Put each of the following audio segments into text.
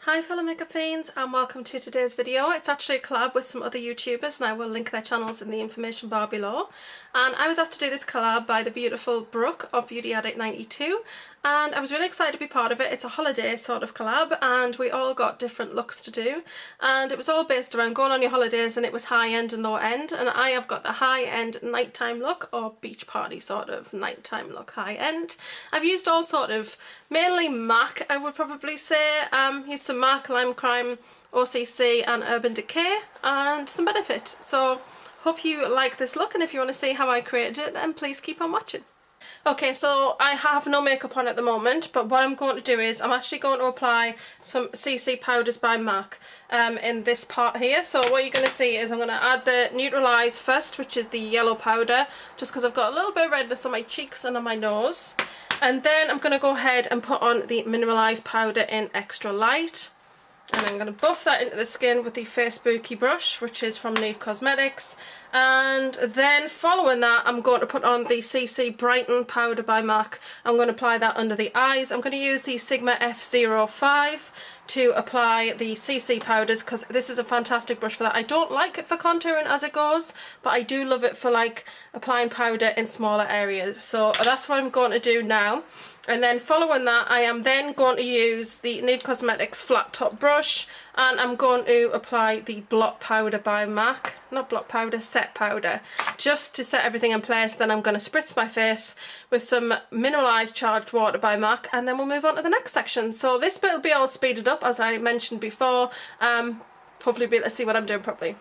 Hi fellow makeup fiends and welcome to today's video. It's actually a collab with some other YouTubers and I will link their channels in the information bar below. And I was asked to do this collab by the beautiful Brooke of Beauty Addict 92 and I was really excited to be part of it. It's a holiday sort of collab and we all got different looks to do and it was all based around going on your holidays, and it was high end and low end, and I have got the high end nighttime look, or beach party sort of nighttime look high end. I've used all sort of, mainly MAC I would probably say, used some MAC, Lime Crime, OCC and Urban Decay and some Benefit. So hope you like this look, and if you want to see how I created it then please keep on watching. Okay, so I have no makeup on at the moment, but what I'm going to do is I'm actually going to apply some CC powders by MAC in this part here. So what you're going to see is I'm going to add the Neutralise first, which is the yellow powder, just because I've got a little bit of redness on my cheeks and on my nose. And then I'm going to go ahead and put on the mineralise powder in extra light. And I'm going to buff that into the skin with the Shanbeautyxo brush, which is from Neve Cosmetics. And then following that, I'm going to put on the CC Brighten powder by MAC. I'm going to apply that under the eyes. I'm going to use the Sigma F05 to apply the CC powders because this is a fantastic brush for that. I don't like it for contouring as it goes, but I do love it for like applying powder in smaller areas. So that's what I'm going to do now. And then following that, I am then going to use the Neve Cosmetics flat top brush and I'm going to apply the blot powder by MAC, not blot powder, set powder, just to set everything in place. Then I'm going to spritz my face with some mineralise charged water by MAC, and then we'll move on to the next section. So this bit will be all speeded up as I mentioned before. Hopefully be able to see what I'm doing properly.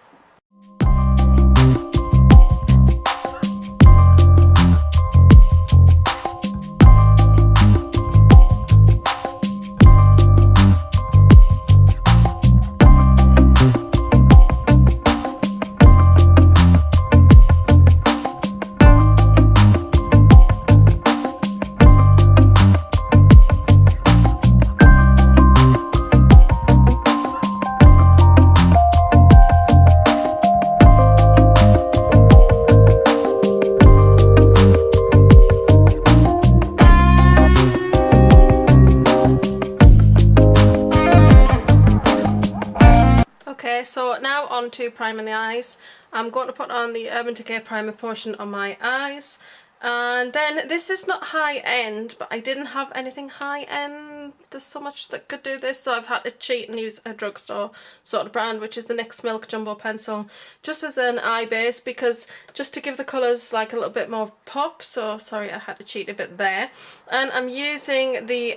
Okay, so now on to priming the eyes. I'm going to put on the Urban Decay primer portion on my eyes. And then this is not high end, but I didn't have anything high end. There's so much that could do this, so I've had to cheat and use a drugstore sort of brand, which is the NYX Milk Jumbo Pencil, just as an eye base, because just to give the colours like a little bit more pop. So sorry, I had to cheat a bit there. And I'm using the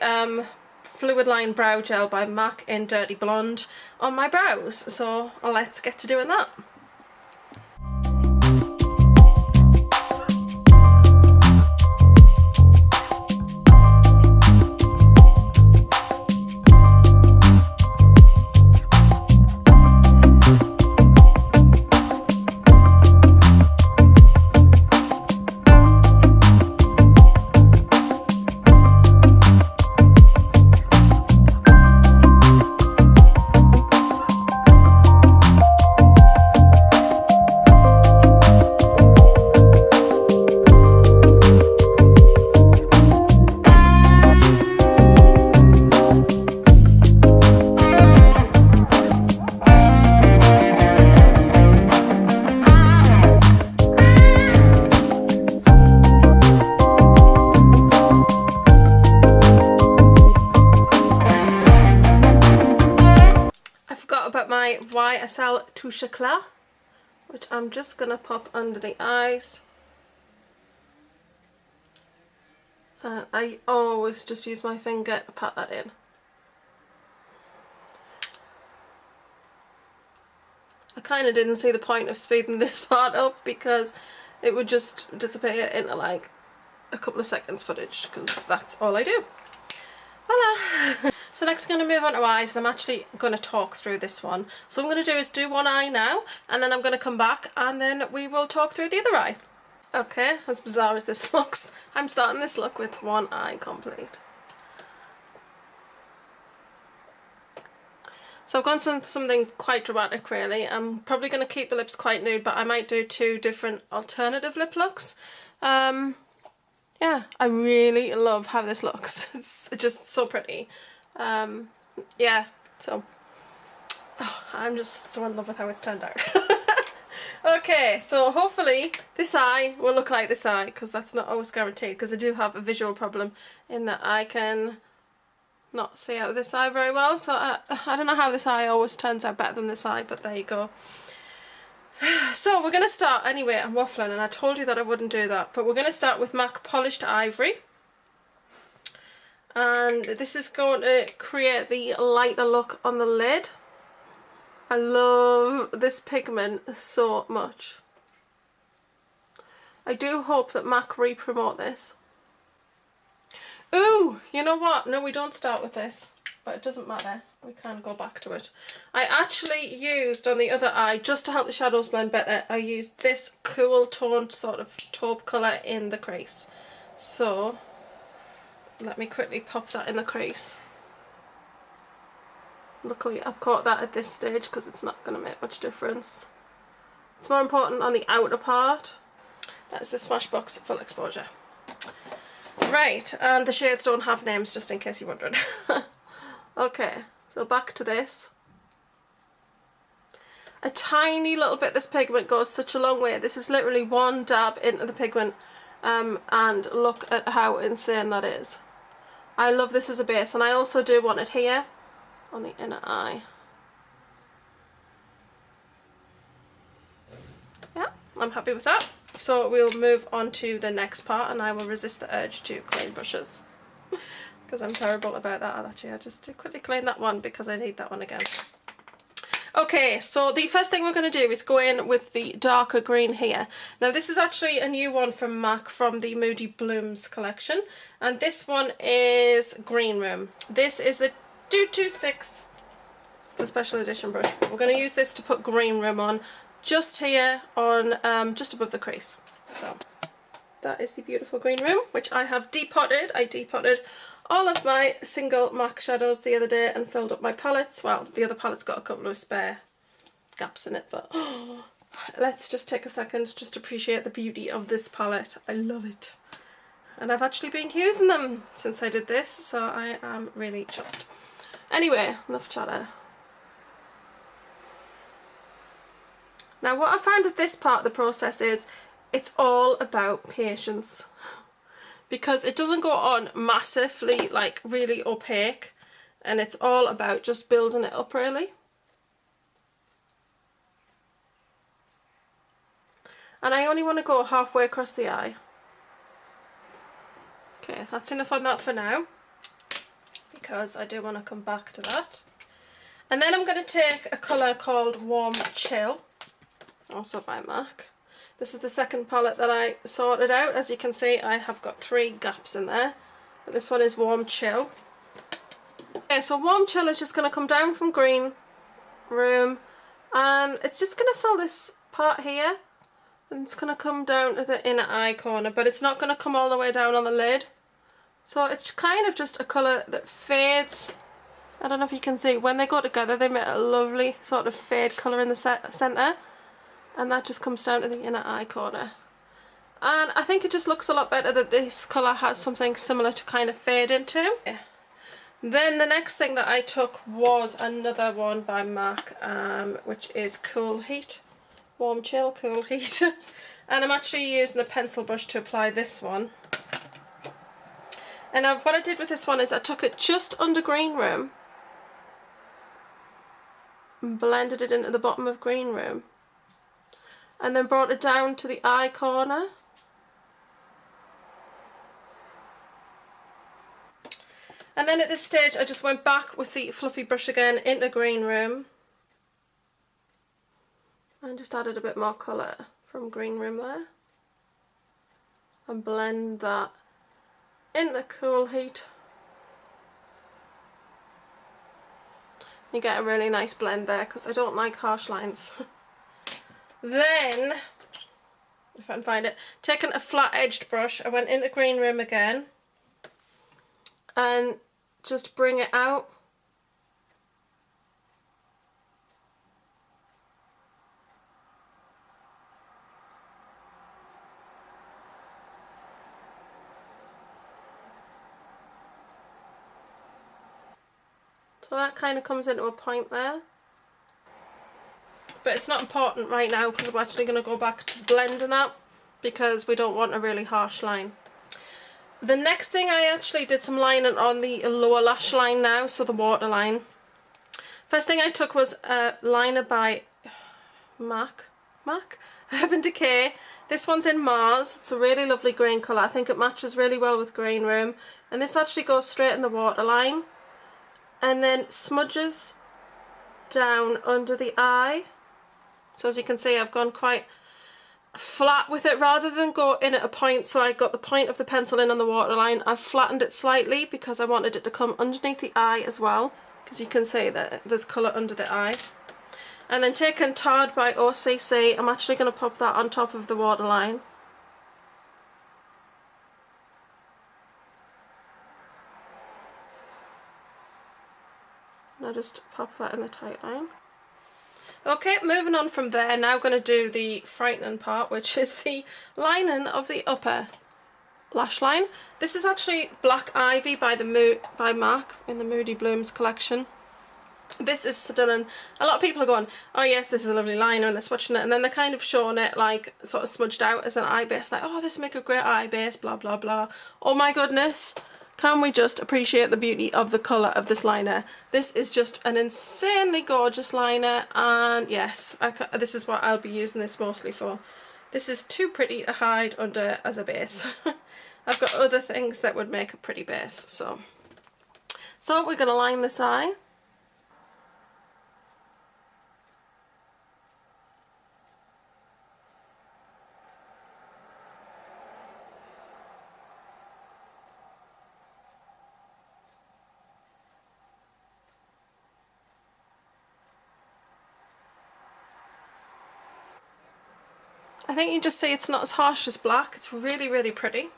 Fluidline brow gel by MAC in Dirty Blonde on my brows, so let's get to doing that. My YSL Touche Eclat, which I'm just going to pop under the eyes. I always just use my finger to pat that in. I kind of didn't see the point of speeding this part up because it would just disappear into like a couple of seconds footage, because that's all I do. Voila! So next I'm going to move on to eyes, and I'm actually going to talk through this one. So what I'm going to do is do one eye now, and then I'm going to come back and then we will talk through the other eye. Okay, as bizarre as this looks, I'm starting this look with one eye complete. So I've gone something quite dramatic really. I'm probably going to keep the lips quite nude, but I might do two different alternative lip looks. Yeah, I really love how this looks. It's just so pretty. Yeah, So I'm just so in love with how it's turned out. Okay, so hopefully this eye will look like this eye, because that's not always guaranteed, because I do have a visual problem in that I can not see out of this eye very well. So I don't know how this eye always turns out better than this eye, but there you go. So we're going to start, anyway, I'm waffling and I told you that I wouldn't do that, but we're going to start with MAC Polished Ivory. And this is going to create the lighter look on the lid. I love this pigment so much. I do hope that MAC re-promote this. Ooh, you know what? No, we don't start with this, but it doesn't matter. We can go back to it. I actually used on the other eye, just to help the shadows blend better, I used this cool toned sort of taupe colour in the crease. So let me quickly pop that in the crease. Luckily I've caught that at this stage because it's not going to make much difference. It's more important on the outer part. That's the Smashbox Full Exposure. Right, and the shades don't have names, just in case you're wondering. Okay, so back to this. A tiny little bit of this pigment goes such a long way. This is literally one dab into the pigment, and look at how insane that is. I love this as a base, and I also do want it here on the inner eye. Yeah, I'm happy with that. So we'll move on to the next part, and I will resist the urge to clean brushes because I'm terrible about that. Actually, I just quickly clean that one because I need that one again. Okay, so the first thing we're going to do is go in with the darker green here. Now this is actually a new one from MAC from the Moody Blooms collection, and this one is Green Room. This is the 226. It's a special edition brush. We're going to use this to put Green Room on just here on just above the crease. So that is the beautiful Green Room, which I have depotted. I depotted all of my single MAC shadows the other day and filled up my palettes. Well, the other palette's got a couple of spare gaps in it, but let's just take a second just to appreciate the beauty of this palette. I love it. And I've actually been using them since I did this, so I am really chuffed. Anyway, enough chatter. Now what I found with this part of the process is it's all about patience, because it doesn't go on massively, like really opaque, and it's all about just building it up really. And I only want to go halfway across the eye. Okay, that's enough on that for now, because I do want to come back to that. And then I'm going to take a colour called Warm Chill, also by MAC. This is the second palette that I sorted out. As you can see, I have got 3 gaps in there. But this one is Warm Chill. Okay, so Warm Chill is just going to come down from Green Room, and it's just going to fill this part here, and it's going to come down to the inner eye corner, but it's not going to come all the way down on the lid. So it's kind of just a colour that fades. I don't know if you can see, when they go together they make a lovely sort of fade colour in the centre. And that just comes down to the inner eye corner. And I think it just looks a lot better that this colour has something similar to kind of fade into. Yeah. Then the next thing that I took was another one by MAC, which is Cool Heat. Warm Chill, Cool Heat. And I'm actually using a pencil brush to apply this one. And what I did with this one is I took it just under Green Room and blended it into the bottom of Green Room, and then brought it down to the eye corner. And then at this stage I just went back with the fluffy brush again into Green Room and just added a bit more colour from Green Room there, and blend that in the Cool Heat. You get a really nice blend there, because I don't like harsh lines. Then, if I can find it, taking a flat edged brush, I went into Green Room again and just bring it out. So that kind of comes into a point there. But it's not important right now because we're actually going to go back to blending that because we don't want a really harsh line. The next thing, I actually did some lining on the lower lash line now, so the waterline. First thing I took was a liner by MAC Urban Decay. This one's in Mars. It's a really lovely green colour. I think it matches really well with Green Room. And this actually goes straight in the waterline and then smudges down under the eye. So as you can see, I've gone quite flat with it rather than go in at a point. So I got the point of the pencil in on the waterline. I've flattened it slightly because I wanted it to come underneath the eye as well, because you can see that there's colour under the eye. And then taking Tarte by OCC, I'm actually going to pop that on top of the waterline. And I'll just pop that in the tight line. Okay, moving on from there, now going to do the frightening part, which is the lining of the upper lash line. This is actually Black Ivy by MAC in the Moody Blooms collection. This is stunning. A lot of people are going, oh yes, this is a lovely liner, and they're swatching it, and then they're kind of showing it like sort of smudged out as an eye base, like, oh, this make a great eye base, blah blah blah. Oh my goodness, can we just appreciate the beauty of the colour of this liner? This is just an insanely gorgeous liner, and yes, this is what I'll be using this mostly for. This is too pretty to hide under as a base. I've got other things that would make a pretty base, so we're going to line this eye. I think you just see it's not as harsh as black. It's really, really pretty.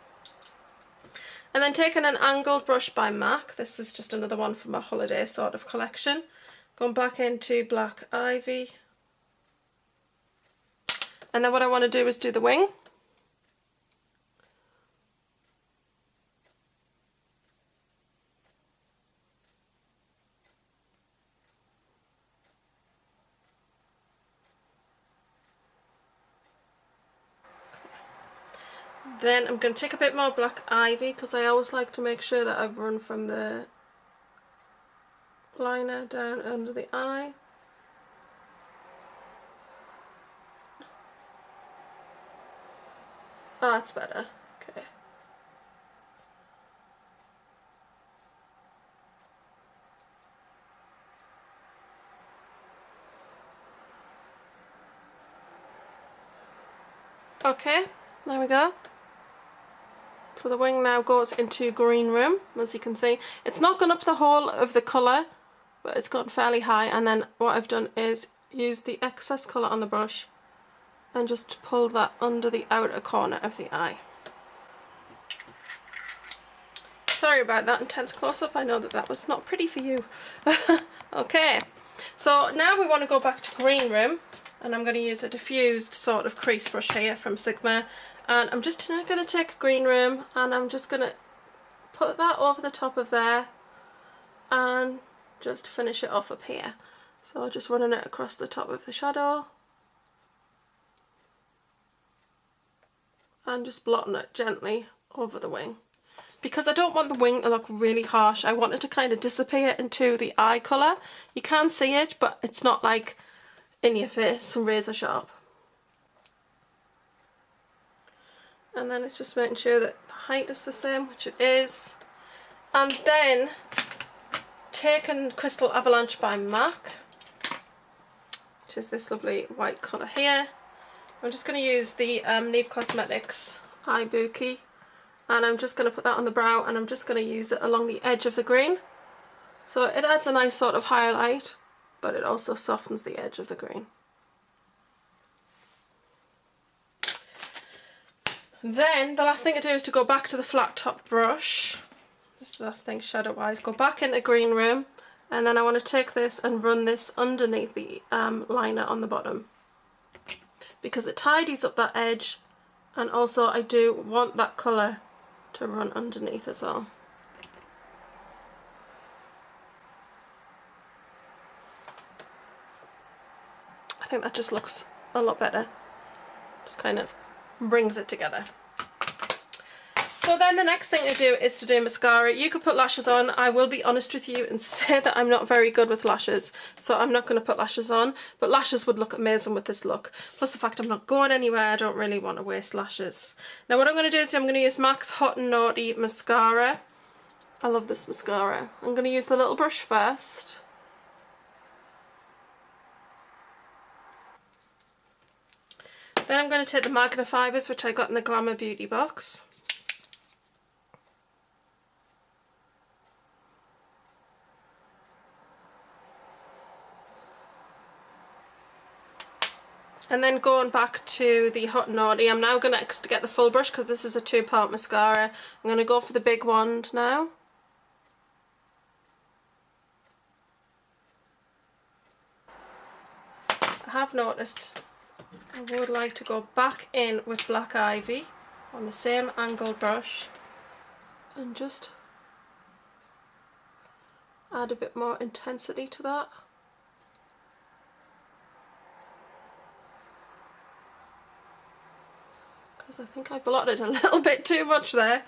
And then taking an angled brush by MAC. This is just another one from a holiday sort of collection. Going back into Black Ivy. And then what I want to do is do the wing. Then I'm going to take a bit more Black Ivy because I always like to make sure that I run from the liner down under the eye. Oh, that's better. Okay. Okay, there we go. So the wing now goes into Green Room, as you can see. It's not gone up the whole of the colour, but it's gone fairly high. And then what I've done is use the excess colour on the brush and just pull that under the outer corner of the eye. Sorry about that intense close-up. I know that that was not pretty for you. Okay, so now we want to go back to Green Room, and I'm going to use a diffused sort of crease brush here from Sigma. And I'm just going to take Green Room and I'm just going to put that over the top of there and just finish it off up here. So just running it across the top of the shadow and just blotting it gently over the wing. Because I don't want the wing to look really harsh, I want it to kind of dissipate into the eye colour. You can see it, but it's not like in your face and razor sharp. And then it's just making sure that the height is the same, which it is. And then taking Crystal Avalanche by MAC, which is this lovely white colour here. I'm just going to use the Neve Cosmetics Eye Bouquet, and I'm just going to put that on the brow, and I'm just going to use it along the edge of the green. So it adds a nice sort of highlight, but it also softens the edge of the green. Then the last thing to do is to go back to the flat top brush. This is the last thing shadow wise. Go back into Green Room, and then I want to take this and run this underneath the liner on the bottom, because it tidies up that edge, and also I do want that colour to run underneath as well. think that just looks a lot better. Just kind of brings it together. So then the next thing to do is to do mascara. You could put lashes on. I will be honest with you and say that I'm not very good with lashes, so I'm not going to put lashes on, but lashes would look amazing with this look. Plus the fact I'm not going anywhere, I don't really want to waste lashes. Now what I'm going to do is I'm going to use MAC's Hot and Naughty mascara. I love this mascara. I'm going to use the little brush first. Then I'm going to take the Magna Fibers, which I got in the Glamour Beauty box. And then going back to the Hot and Naughty, I'm now going to get the full brush because this is a 2-part mascara. I'm going to go for the big wand now. I have noticed I would like to go back in with Black Ivy on the same angled brush and just add a bit more intensity to that. Because I think I blotted a little bit too much there.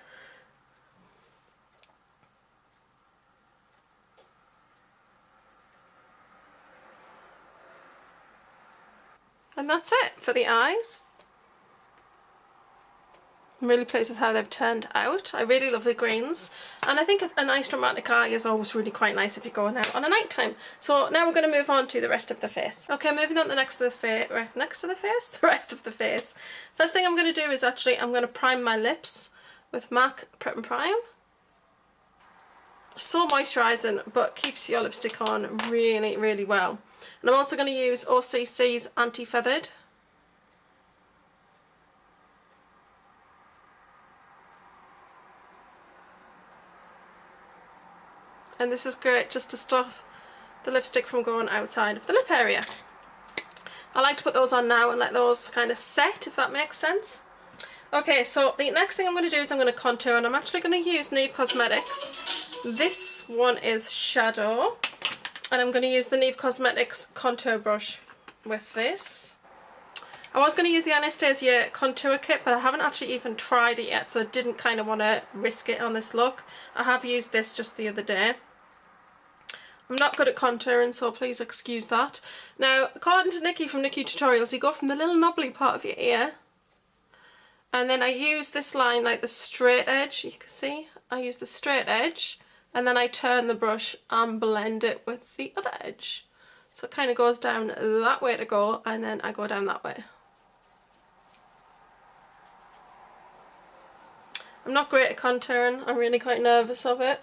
And that's it for the eyes. I'm really pleased with how they've turned out. I really love the greens, and I think a nice dramatic eye is always really quite nice if you're going out on a night time. So now we're going to move on to the rest of the face. Okay, moving on to the rest of the face. First thing I'm going to do is actually I'm going to prime my lips with MAC Prep and Prime. So moisturising, but keeps your lipstick on really, really well. And I'm also going to use OCC's Anti-Feathered. And this is great just to stop the lipstick from going outside of the lip area. I like to put those on now and let those kind of set, if that makes sense. Okay, so the next thing I'm going to do is I'm going to contour, and I'm actually going to use Neve Cosmetics. This one is Shadow, and I'm going to use the Neve Cosmetics contour brush with this. I was going to use the Anastasia contour kit, but I haven't actually even tried it yet, so I didn't kind of want to risk it on this look. I have used this just the other day. I'm not good at contouring, so please excuse that. Now, according to Nikki from Nikki Tutorials, you go from the little knobbly part of your ear, and then I use this line like the straight edge, you can see. I use the straight edge, and then I turn the brush and blend it with the other edge. So it kind of goes down that way to go, and then I go down that way. I'm not great at contouring, I'm really quite nervous of it.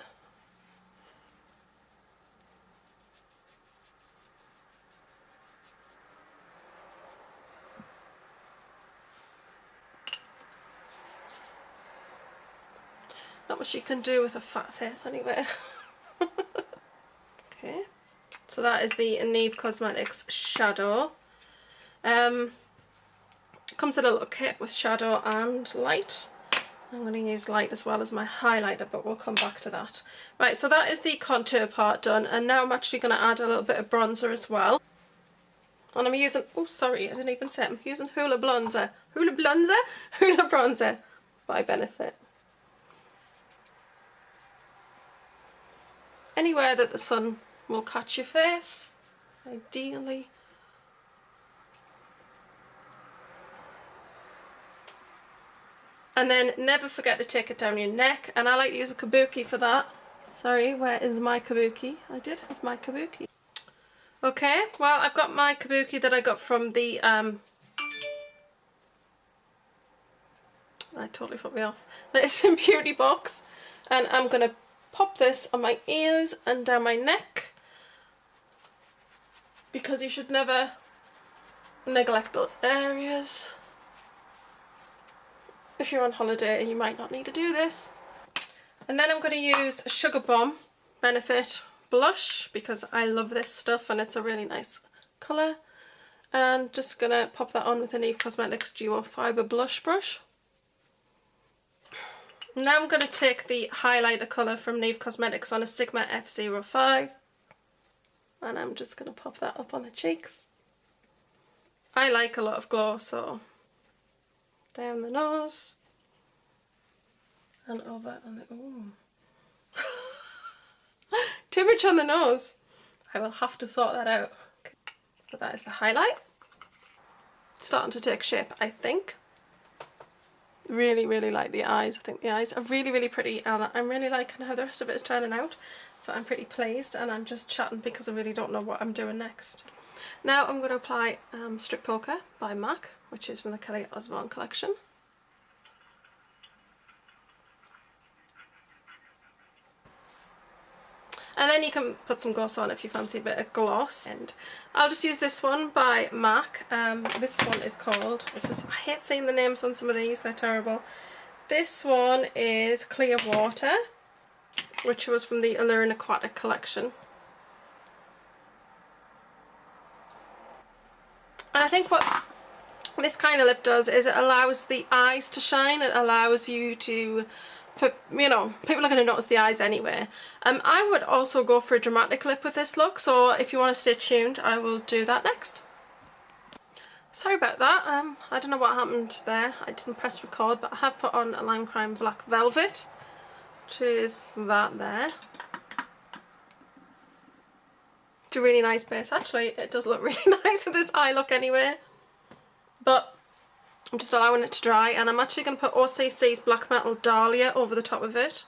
Not much you can do with a fat face anyway. Okay, so that is the Neve Cosmetics Shadow. Comes in a little kit with shadow and light. I'm going to use light as well as my highlighter, but we'll come back to that. Right, so that is the contour part done, and now I'm actually going to add a little bit of bronzer as well. And I'm using, oh sorry, I didn't even say it. I'm using Hula Bronzer by Benefit. Anywhere that the sun will catch your face, ideally. And then never forget to take it down your neck, and I like to use a kabuki for that. Sorry, where is my kabuki? I did have my kabuki. Okay, well I've got my kabuki that I got from the, I totally put me off, the Instant Beauty box, and I'm going to pop this on my ears and down my neck, because you should never neglect those areas. If you're on holiday, you might not need to do this. And then I'm going to use a Sugarbomb Benefit blush, because I love this stuff and it's a really nice colour. And just going to pop that on with the Neve Cosmetics Duo Fibre Blush Brush. Now I'm going to take the highlighter colour from Neve Cosmetics on a Sigma F05, and I'm just going to pop that up on the cheeks. I like a lot of glow, so down the nose and over on the, ooh. Too much on the nose. I will have to sort that out. Okay. So that is the highlight. Starting to take shape, I think. Really, really like the eyes. I think the eyes are really, really pretty, and I'm really liking how the rest of it is turning out. So I'm pretty pleased, and I'm just chatting because I really don't know what I'm doing next. Now I'm going to apply Strip Poker by MAC, which is from the Kelly Osbourne collection. And then you can put some gloss on if you fancy a bit of gloss. And I'll just use this one by MAC. This one is called, I hate saying the names on some of these, they're terrible. This one is Clear Water, which was from the Allure Aquatic collection. And I think what this kind of lip does is it allows the eyes to shine. It allows you to, you know, people are going to notice the eyes anyway. I would also go for a dramatic lip with this look, so if you want to stay tuned, I will do that next. Sorry about that, I don't know what happened there. I didn't press record, but I have put on a Lime Crime Black Velvet, which is that there. It's a really nice base. Actually, it does look really nice with this eye look anyway. But I'm just allowing it to dry, and I'm actually going to put OCC's Black Metal Dahlia over the top of it.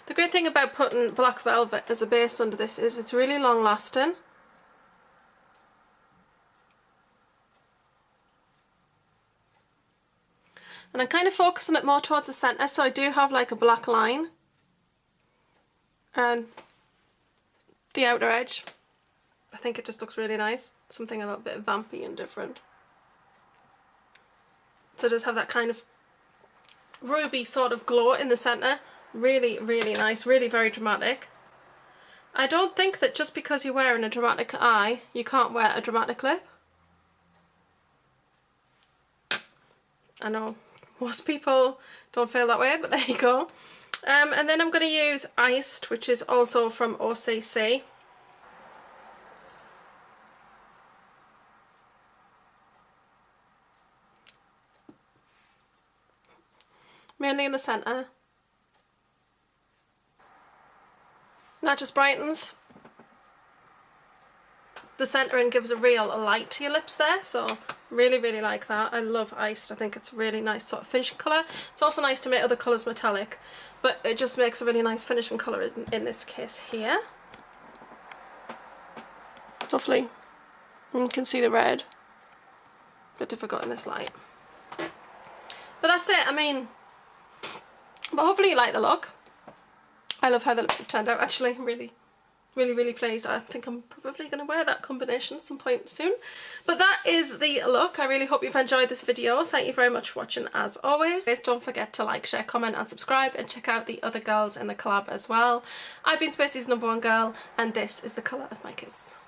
The great thing about putting Black Velvet as a base under this is it's really long lasting. And I'm kind of focusing it more towards the centre, so I do have like a black line. And the outer edge, I think it just looks really nice. Something a little bit vampy and different. So it does have that kind of ruby sort of glow in the centre. Really, really nice, really very dramatic. I don't think that just because you're wearing a dramatic eye, you can't wear a dramatic lip. I know most people don't feel that way, but there you go. And then I'm going to use Iced, which is also from OCC. Mainly in the centre. That just brightens the centre and gives a real light to your lips there, so really, really like that. I love Iced. I think it's a really nice sort of finishing colour. It's also nice to make other colours metallic, but it just makes a really nice finishing colour in this case here. Lovely. And you can see the red. A bit difficult in this light. But that's it. I mean, but hopefully you like the look. I love how the lips have turned out, actually. Really, really, really pleased. I think I'm probably going to wear that combination at some point soon. But that is the look. I really hope you've enjoyed this video. Thank you very much for watching as always. Don't forget to like, share, comment and subscribe, and check out the other girls in the collab as well. I've been Spacey's #1 girl, and this is the colour of my kiss.